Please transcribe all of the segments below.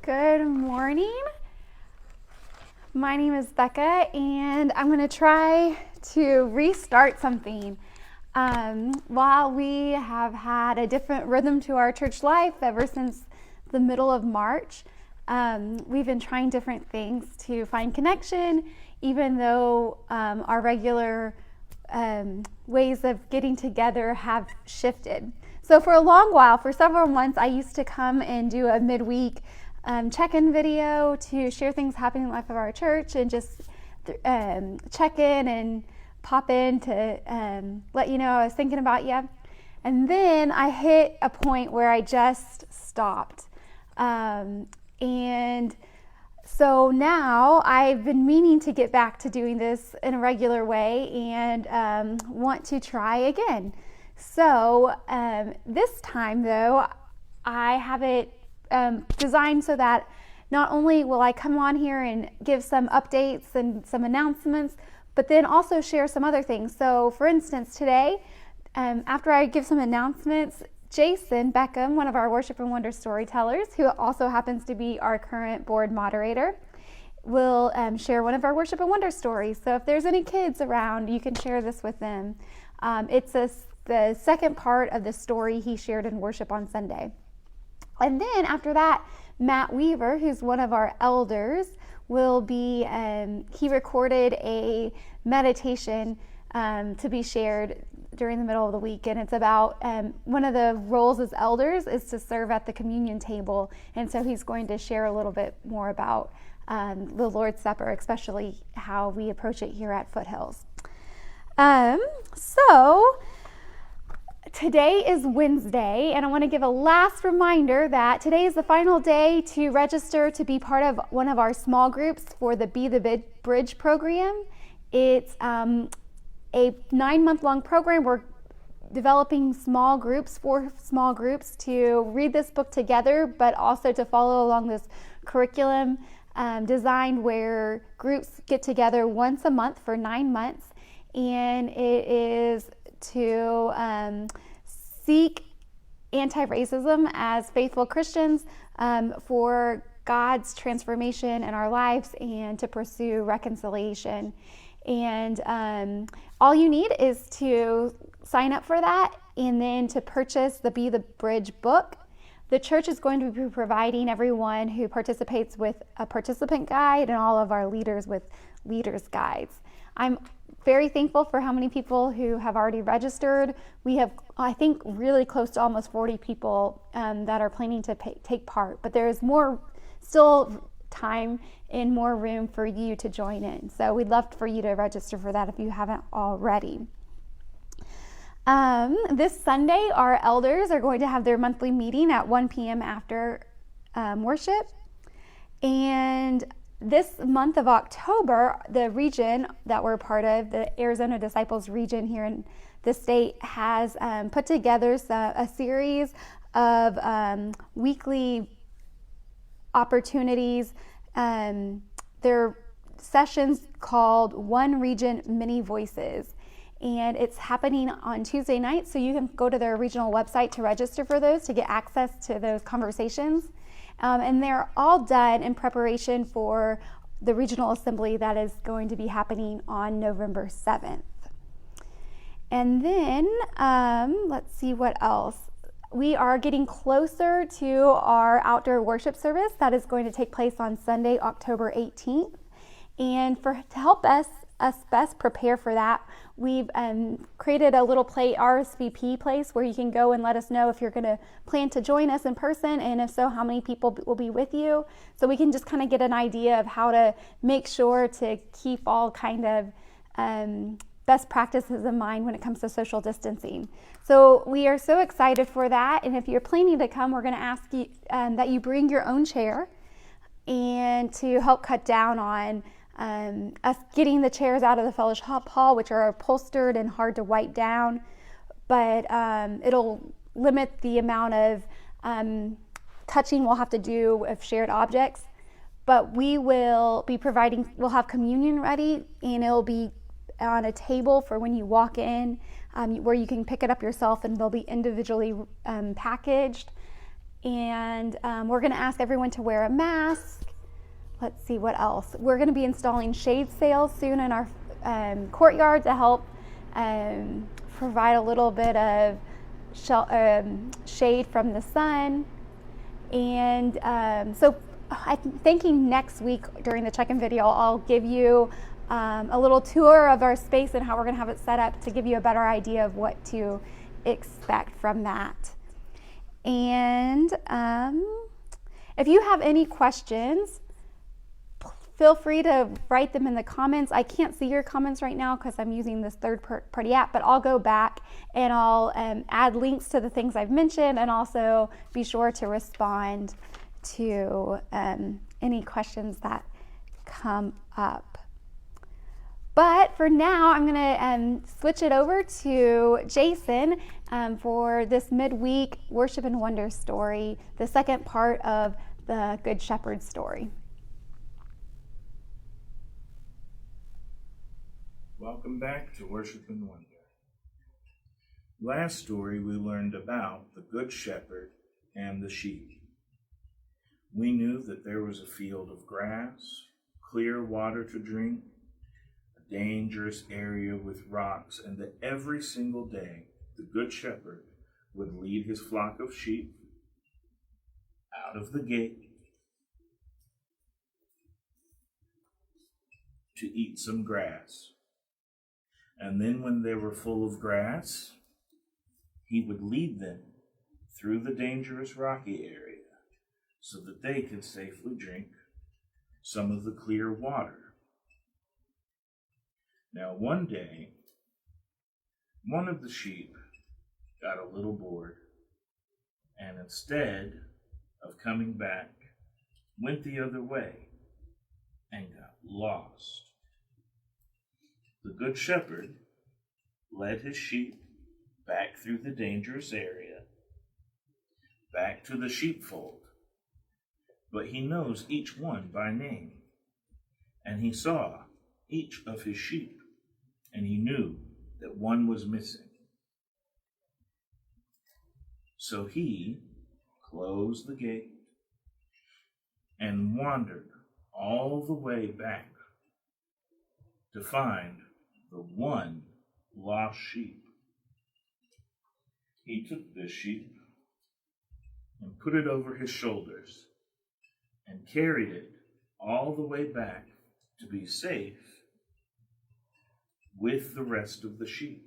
Good morning. My name is Bekah, and I'm going to try to restart something. While we have had a different rhythm to our church life ever since the middle of March, we've been trying different things to find connection, even though our regular ways of getting together have shifted. So for a long while, for several months, I used to come and do a midweek check-in video to share things happening in the life of our church and just check in and pop in to let you know I was thinking about you. And then I hit a point where I just stopped. And so now I've been meaning to get back to doing this in a regular way and want to try again. So this time though, I have it designed so that not only will I come on here and give some updates and some announcements, but then also share some other things. So for instance, today, after I give some announcements, Jason Bekah, one of our Worship and Wonder storytellers, who also happens to be our current board moderator, will share one of our Worship and Wonder stories. So if there's any kids around, you can share this with them. It's the second part of the story he shared in worship on Sunday. And then after that, Matt Weaver, who's one of our elders, will be, he recorded a meditation to be shared during the middle of the week. And it's about, one of the roles as elders is to serve at the communion table. And so he's going to share a little bit more about the Lord's Supper, especially how we approach it here at Foothills. So today is Wednesday, and I want to give a last reminder that today is the final day to register to be part of one of our small groups for the Be the Bridge program. It's a 9-month-long program. We're developing small groups, 4 small groups, to read this book together, but also to follow along this curriculum designed where groups get together once a month for 9 months, and it is to seek anti-racism as faithful Christians for God's transformation in our lives and to pursue reconciliation. And all you need is to sign up for that and then to purchase the Be the Bridge book. The church is going to be providing everyone who participates with a participant guide and all of our leaders with leaders guides. I'm very thankful for how many people who have already registered. We have, I think, really close to almost 40 people that are planning to take part, but there is more still time and more room for you to join in. So we'd love for you to register for that if you haven't already. This Sunday, our elders are going to have their monthly meeting at 1 p.m. after worship. And this month of October, the region that we're part of, the Arizona Disciples region here in the state, has put together a series of weekly opportunities. They're sessions called One Region, Many Voices. And it's happening on Tuesday nights, so you can go to their regional website to register for those, to get access to those conversations. And they're all done in preparation for the regional assembly that is going to be happening on November 7th. And then, let's see what else. We are getting closer to our outdoor worship service that is going to take place on Sunday, October 18th. And to help us best prepare for that, we've created a little RSVP place where you can go and let us know if you're going to plan to join us in person, and if so, how many people will be with you, so we can just kind of get an idea of how to make sure to keep all kind of best practices in mind when it comes to social distancing. So we are so excited for that, and if you're planning to come, we're going to ask you that you bring your own chair, and to help cut down on us getting the chairs out of the fellowship hall, which are upholstered and hard to wipe down, but it'll limit the amount of touching we'll have to do with shared objects. But we will be we'll have communion ready, and it'll be on a table for when you walk in, where you can pick it up yourself, and they'll be individually packaged. And we're going to ask everyone to wear a mask. Let's see what else. We're going to be installing shade sails soon in our courtyard to help provide a little bit of shade from the sun. And so I'm thinking next week during the check-in video, I'll give you a little tour of our space and how we're going to have it set up to give you a better idea of what to expect from that. And if you have any questions, feel free to write them in the comments. I can't see your comments right now because I'm using this third-party app, but I'll go back and I'll add links to the things I've mentioned, and also be sure to respond to any questions that come up. But for now, I'm going to switch it over to Jason for this midweek Worship and Wonder story, the second part of the Good Shepherd story. Welcome back to Worship and Wonder. Last story we learned about the Good Shepherd and the sheep. We knew that there was a field of grass, clear water to drink, a dangerous area with rocks, and that every single day the Good Shepherd would lead his flock of sheep out of the gate to eat some grass. And then when they were full of grass, he would lead them through the dangerous rocky area so that they could safely drink some of the clear water. Now one day, one of the sheep got a little bored, and instead of coming back, went the other way and got lost. The Good Shepherd led his sheep back through the dangerous area, back to the sheepfold. But he knows each one by name, and he saw each of his sheep, and he knew that one was missing. So he closed the gate and wandered all the way back to find the one lost sheep. He took this sheep and put it over his shoulders and carried it all the way back to be safe with the rest of the sheep.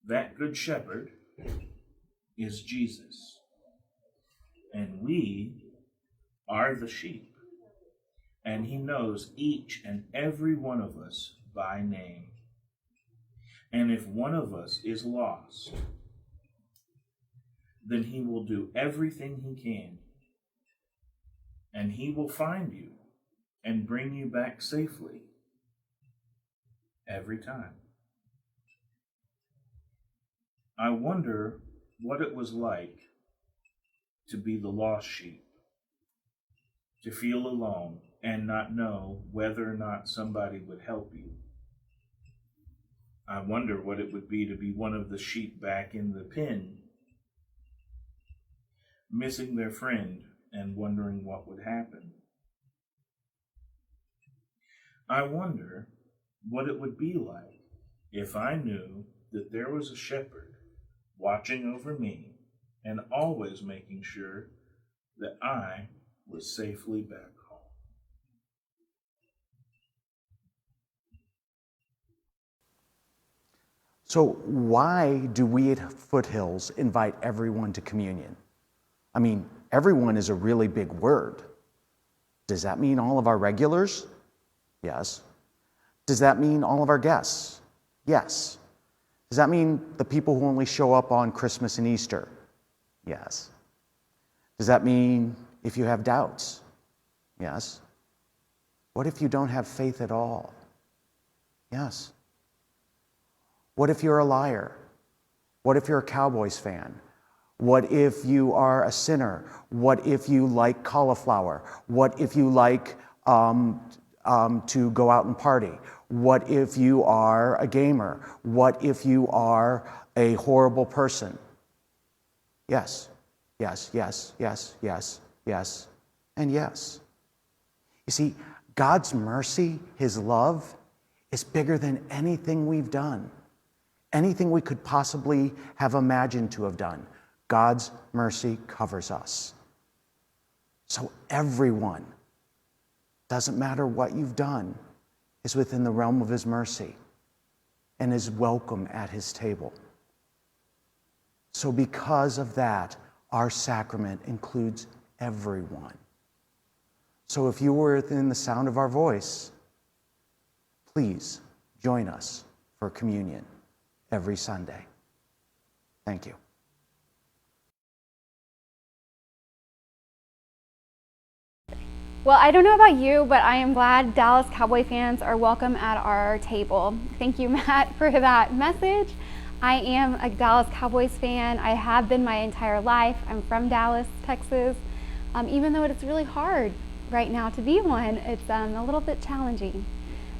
That Good Shepherd is Jesus, and we are the sheep, and he knows each and every one of us by name. And if one of us is lost, then he will do everything he can, and he will find you and bring you back safely every time. I wonder what it was like to be the lost sheep, to feel alone and not know whether or not somebody would help you. I wonder what it would be to be one of the sheep back in the pen, missing their friend and wondering what would happen. I wonder what it would be like if I knew that there was a shepherd watching over me and always making sure that I was safely back home. So why do we at Foothills invite everyone to communion? I mean, everyone is a really big word. Does that mean all of our regulars? Yes. Does that mean all of our guests? Yes. Does that mean the people who only show up on Christmas and Easter? Yes. Does that mean if you have doubts? Yes. What if you don't have faith at all? Yes. What if you're a liar? What if you're a Cowboys fan? What if you are a sinner? What if you like cauliflower? What if you like to go out and party? What if you are a gamer? What if you are a horrible person? Yes, yes, yes, yes, yes, yes, and yes. You see, God's mercy, His love, is bigger than anything we've done, anything we could possibly have imagined to have done. God's mercy covers us. So everyone, doesn't matter what you've done, is within the realm of His mercy and is welcome at His table. So because of that, our sacrament includes everyone. So if you were within the sound of our voice, please join us for communion every Sunday. Thank you. Well, I don't know about you, but I am glad Dallas Cowboy fans are welcome at our table. Thank you, Matt, for that message. I am a Dallas Cowboys fan. I have been my entire life. I'm from Dallas, Texas. Even though it's really hard right now to be one, it's a little bit challenging.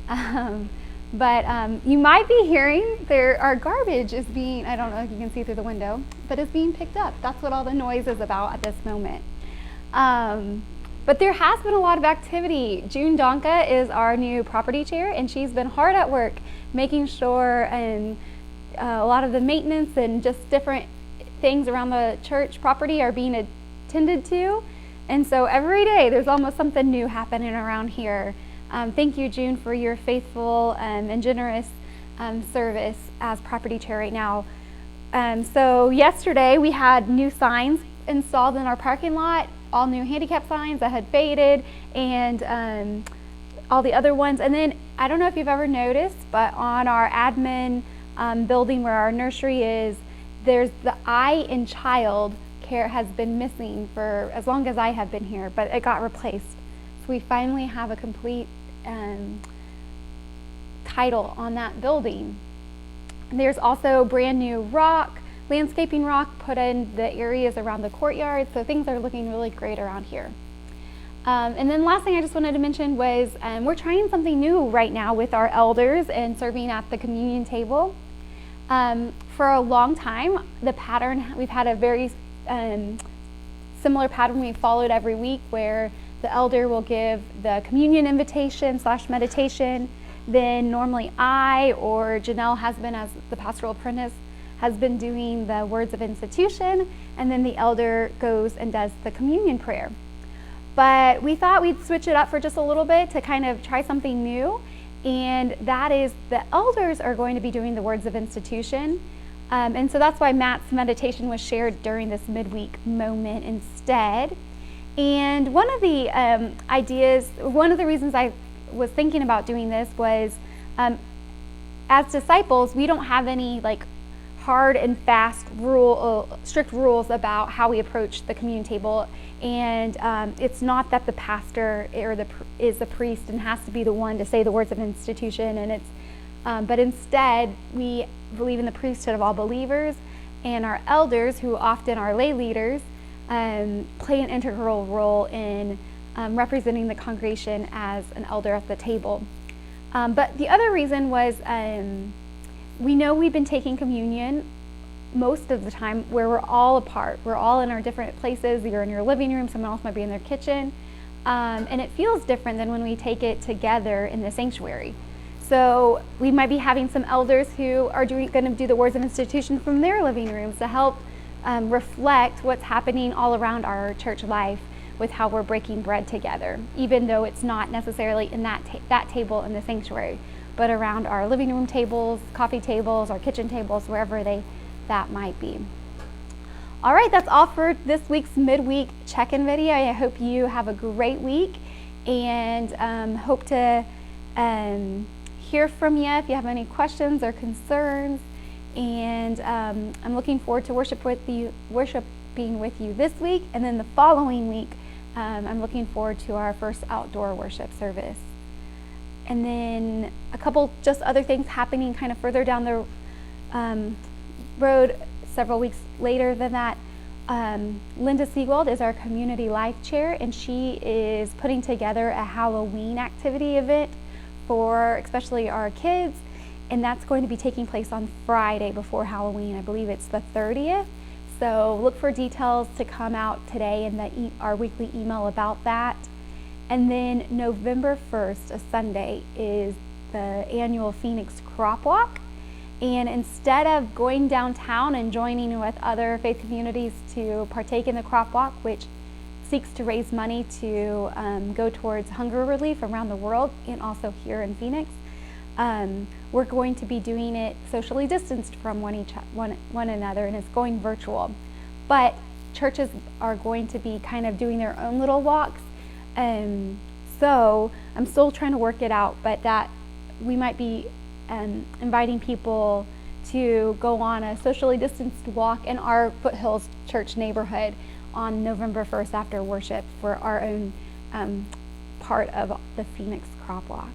But you might be hearing our garbage is being, I don't know if you can see through the window, but it's being picked up. That's what all the noise is about at this moment. But there has been a lot of activity. June Donka is our new property chair, and she's been hard at work making sure a lot of the maintenance and just different things around the church property are being attended to. And so every day there's almost something new happening around here. Thank you, June, for your faithful and generous service as property chair right now. So yesterday we had new signs installed in our parking lot, all new handicap signs that had faded, and all the other ones. And then I don't know if you've ever noticed, but on our admin building where our nursery is, there's the I in child care has been missing for as long as I have been here, but it got replaced. So we finally have a complete title on that building. And there's also brand new landscaping rock put in the areas around the courtyard, so things are looking really great around here. And then last thing I just wanted to mention was we're trying something new right now with our elders and serving at the communion table. For a long time, the pattern, we've had a very similar pattern we followed every week, where the elder will give the communion invitation / meditation. Then normally I or Janelle has been, as the pastoral apprentice, has been doing the words of institution, and then the elder goes and does the communion prayer. But we thought we'd switch it up for just a little bit to kind of try something new, and that is the elders are going to be doing the words of institution. And so that's why Matt's meditation was shared during this midweek moment instead. And one of the one of the reasons I was thinking about doing this was, as disciples, we don't have any hard and fast strict rules about how we approach the communion table. And it's not that the pastor is the priest and has to be the one to say the words of institution, and but instead we believe in the priesthood of all believers, and our elders, who often are lay leaders, play an integral role in representing the congregation as an elder at the table. But the other reason was we know we've been taking communion most of the time where we're all apart. We're all in our different places. You're in your living room, someone else might be in their kitchen. And it feels different than when we take it together in the sanctuary. So we might be having some elders who are going to do the words of institution from their living rooms to help reflect what's happening all around our church life with how we're breaking bread together, even though it's not necessarily in that table in the sanctuary, but around our living room tables, coffee tables, our kitchen tables, wherever that might be. All right, that's all for this week's midweek check-in video. I hope you have a great week, and hope to hear from you if you have any questions or concerns. And I'm looking forward to worshiping with you this week, and then the following week I'm looking forward to our first outdoor worship service. And then a couple just other things happening kind of further down the road several weeks later than that. Linda Siegwald is our community life chair, and she is putting together a Halloween activity event for especially our kids, and that's going to be taking place on Friday before Halloween. I believe it's the 30th. So look for details to come out today in our weekly email about that. And then November 1st, a Sunday, is the annual Phoenix Crop Walk. And instead of going downtown and joining with other faith communities to partake in the crop walk, which seeks to raise money to go towards hunger relief around the world and also here in Phoenix, we're going to be doing it socially distanced from one another, and it's going virtual. But churches are going to be kind of doing their own little walks. So I'm still trying to work it out, but that we might be inviting people to go on a socially distanced walk in our Foothills Church neighborhood on November 1st after worship for our own part of the Phoenix Crop Walk.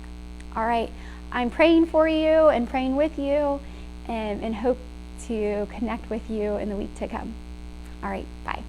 All right, I'm praying for you and praying with you, and hope to connect with you in the week to come. All right, bye.